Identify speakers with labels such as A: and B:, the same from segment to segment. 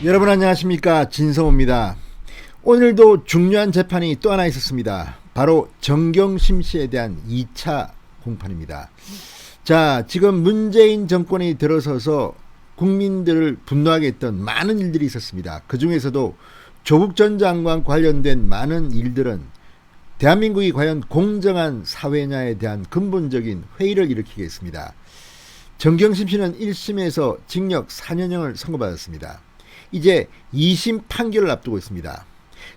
A: 여러분 안녕하십니까, 진성호입니다. 오늘도 중요한 재판이 또 하나 있었습니다. 바로 정경심 씨에 대한 2차 공판입니다. 자, 지금 문재인 정권이 들어서서 국민들을 분노하게 했던 많은 일들이 있었습니다. 그 중에서도 조국 전 장관 관련된 많은 일들은 대한민국이 과연 공정한 사회냐에 대한 근본적인 회의를 일으키게 했습니다. 정경심 씨는 1심에서 징역 4년형을 선고받았습니다. 이제 2심 판결을 앞두고 있습니다.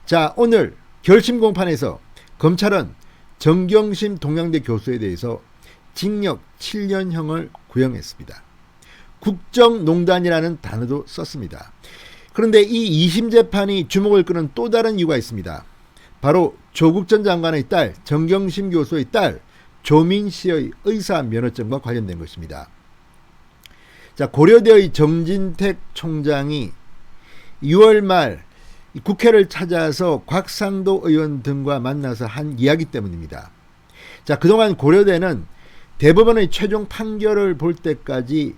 A: 자, 오늘 결심 공판에서 검찰은 정경심 동양대 교수에 대해서 징역 7년형을 구형했습니다. 국정농단이라는 단어도 썼습니다. 그런데 이 2심 재판이 주목을 끄는 또 다른 이유가 있습니다. 바로 조국 전 장관의 딸, 정경심 교수의 딸 조민 씨의 의사 면허증과 관련된 것입니다. 자, 고려대의 정진택 총장이 6월 말 국회를 찾아서 곽상도 의원 등과 만나서 한 이야기 때문입니다. 자, 그동안 고려대는 대법원의 최종 판결을 볼 때까지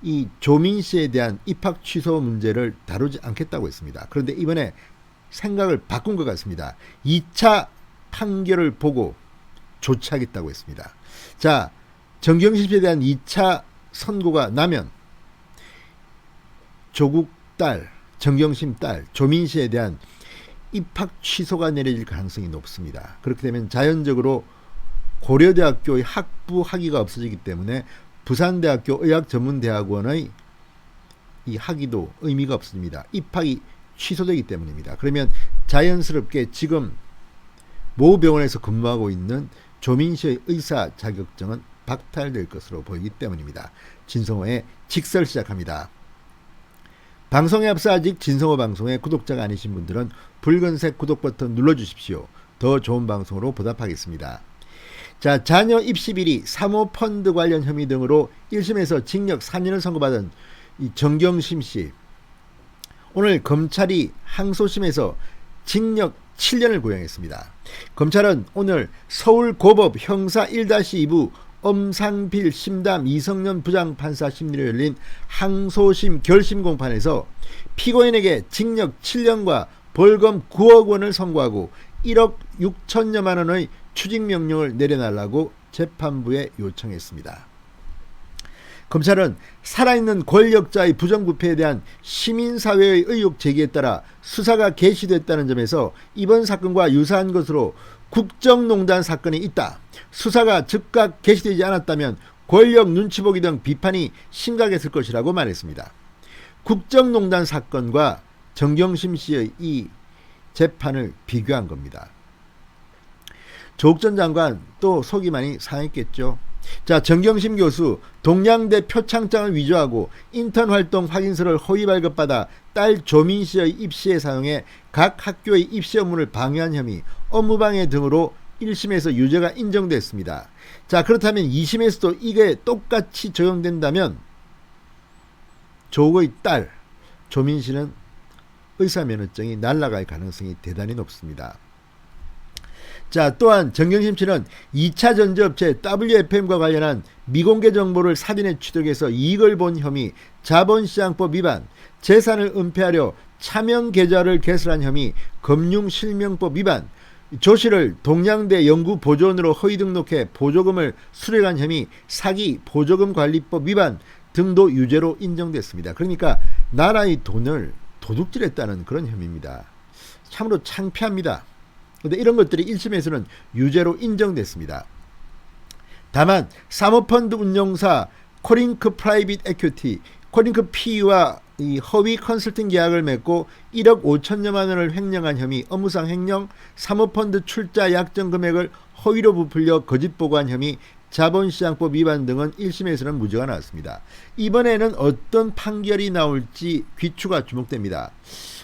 A: 이 조민 씨에 대한 입학 취소 문제를 다루지 않겠다고 했습니다. 그런데 이번에 생각을 바꾼 것 같습니다. 2차 판결을 보고 조치하겠다고 했습니다. 자, 정경심 씨에 대한 2차 선고가 나면 조국 딸, 정경심 딸 조민 씨에 대한 입학 취소가 내려질 가능성이 높습니다. 그렇게 되면 자연적으로 고려대학교의 학부 학위가 없어지기 때문에 부산대학교 의학전문대학원의 이 학위도 의미가 없습니다. 입학이 취소되기 때문입니다. 그러면 자연스럽게 지금 모 병원에서 근무하고 있는 조민 씨의 의사 자격증은 박탈될 것으로 보이기 때문입니다. 진성호의 직설 시작합니다. 방송에 앞서 아직 진성호 방송의 구독자가 아니신 분들은 붉은색 구독 버튼 눌러주십시오. 더 좋은 방송으로 보답하겠습니다. 자, 자녀 입시 비리, 사모펀드 관련 혐의 등으로 1심에서 징역 4년을 선고받은 이 정경심 씨. 오늘 검찰이 항소심에서 징역 7년을 구형했습니다. 검찰은 오늘 서울고법 형사 1-2부 엄상필 심담 이성년 부장판사 심리로 열린 항소심 결심 공판에서 피고인에게 징역 7년과 벌금 9억 원을 선고하고 1억 6천여만 원의 추징명령을 내려달라고 재판부에 요청했습니다. 검찰은 살아있는 권력자의 부정부패에 대한 시민사회의 의혹 제기에 따라 수사가 개시됐다는 점에서 이번 사건과 유사한 것으로 국정농단 사건이 있다. 수사가 즉각 개시되지 않았다면 권력 눈치보기 등 비판이 심각했을 것이라고 말했습니다. 국정농단 사건과 정경심 씨의 이 재판을 비교한 겁니다. 조국 전 장관 또 속이 많이 상했겠죠. 자, 정경심 교수 동양대 표창장을 위조하고 인턴 활동 확인서를 허위 발급받아 딸 조민 씨의 입시에 사용해 각 학교의 입시 업무를 방해한 혐의, 업무방해 등으로 1심에서 유죄가 인정됐습니다. 자, 그렇다면 2심에서도 이게 똑같이 적용된다면 조국의 딸 조민 씨는 의사 면허증이 날아갈 가능성이 대단히 높습니다. 자, 또한 정경심 씨는 2차 전지업체 WFM과 관련한 미공개 정보를 사전에 취득해서 이익을 본 혐의, 자본시장법 위반, 재산을 은폐하려 차명 계좌를 개설한 혐의, 금융실명법 위반, 조 씨를 동양대 연구보조원으로 허위 등록해 보조금을 수령한 혐의, 사기, 보조금관리법 위반 등도 유죄로 인정됐습니다. 그러니까 나라의 돈을 도둑질했다는 그런 혐의입니다. 참으로 창피합니다. 그런데 이런 것들이 1심에서는 유죄로 인정됐습니다. 다만 사모펀드 운용사 코링크 프라이빗 에큐티, 코링크 P와 이 허위 컨설팅 계약을 맺고 1억 5천여만 원을 횡령한 혐의, 업무상 횡령, 사모펀드 출자 약정 금액을 허위로 부풀려 거짓 보고한 혐의, 자본시장법 위반 등은 1심에서는 무죄가 나왔습니다. 이번에는 어떤 판결이 나올지 귀추가 주목됩니다.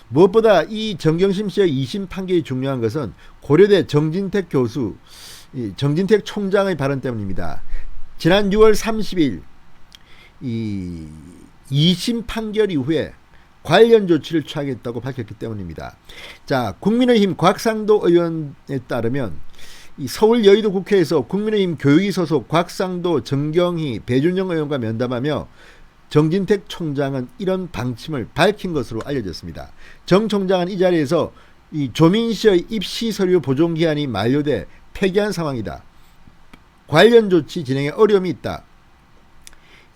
A: 무엇보다 이 정경심 씨의 2심 판결이 중요한 것은 고려대 정진택 교수, 정진택 총장의 발언 때문입니다. 지난 6월 30일 이 2심 판결 이후에 관련 조치를 취하겠다고 밝혔기 때문입니다. 자, 국민의힘 곽상도 의원에 따르면 이 서울 여의도 국회에서 국민의힘 교육위 소속 곽상도, 정경희, 배준영 의원과 면담하며 정진택 총장은 이런 방침을 밝힌 것으로 알려졌습니다. 정 총장은 이 자리에서 이 조민 씨의 입시 서류 보존 기한이 만료돼 폐기한 상황이다. 관련 조치 진행에 어려움이 있다.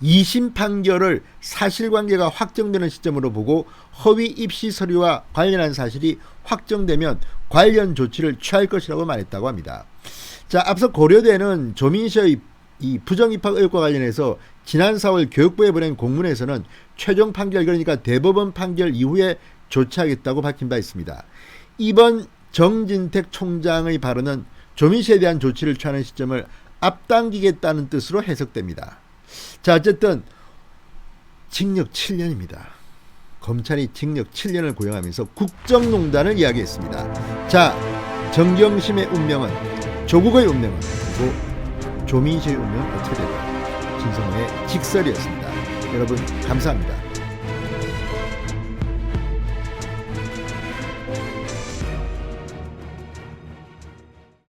A: 2심 판결을 사실관계가 확정되는 시점으로 보고 허위 입시 서류와 관련한 사실이 확정되면 관련 조치를 취할 것이라고 말했다고 합니다. 자, 앞서 고려대는 조민 씨의 이 부정입학 의혹과 관련해서 지난 4월 교육부에 보낸 공문에서는 최종 판결, 그러니까 대법원 판결 이후에 조치하겠다고 밝힌 바 있습니다. 이번 정진택 총장의 발언은 조민 씨에 대한 조치를 취하는 시점을 앞당기겠다는 뜻으로 해석됩니다. 자, 어쨌든 징역 7년입니다. 검찰이 징역 7년을 구형하면서 국정농단을 이야기했습니다. 자, 정경심의 운명은, 조국의 운명은, 그리고 조민 씨의 운명은 어떻게 될까요? 진성호의 직설이었습니다. 여러분 감사합니다.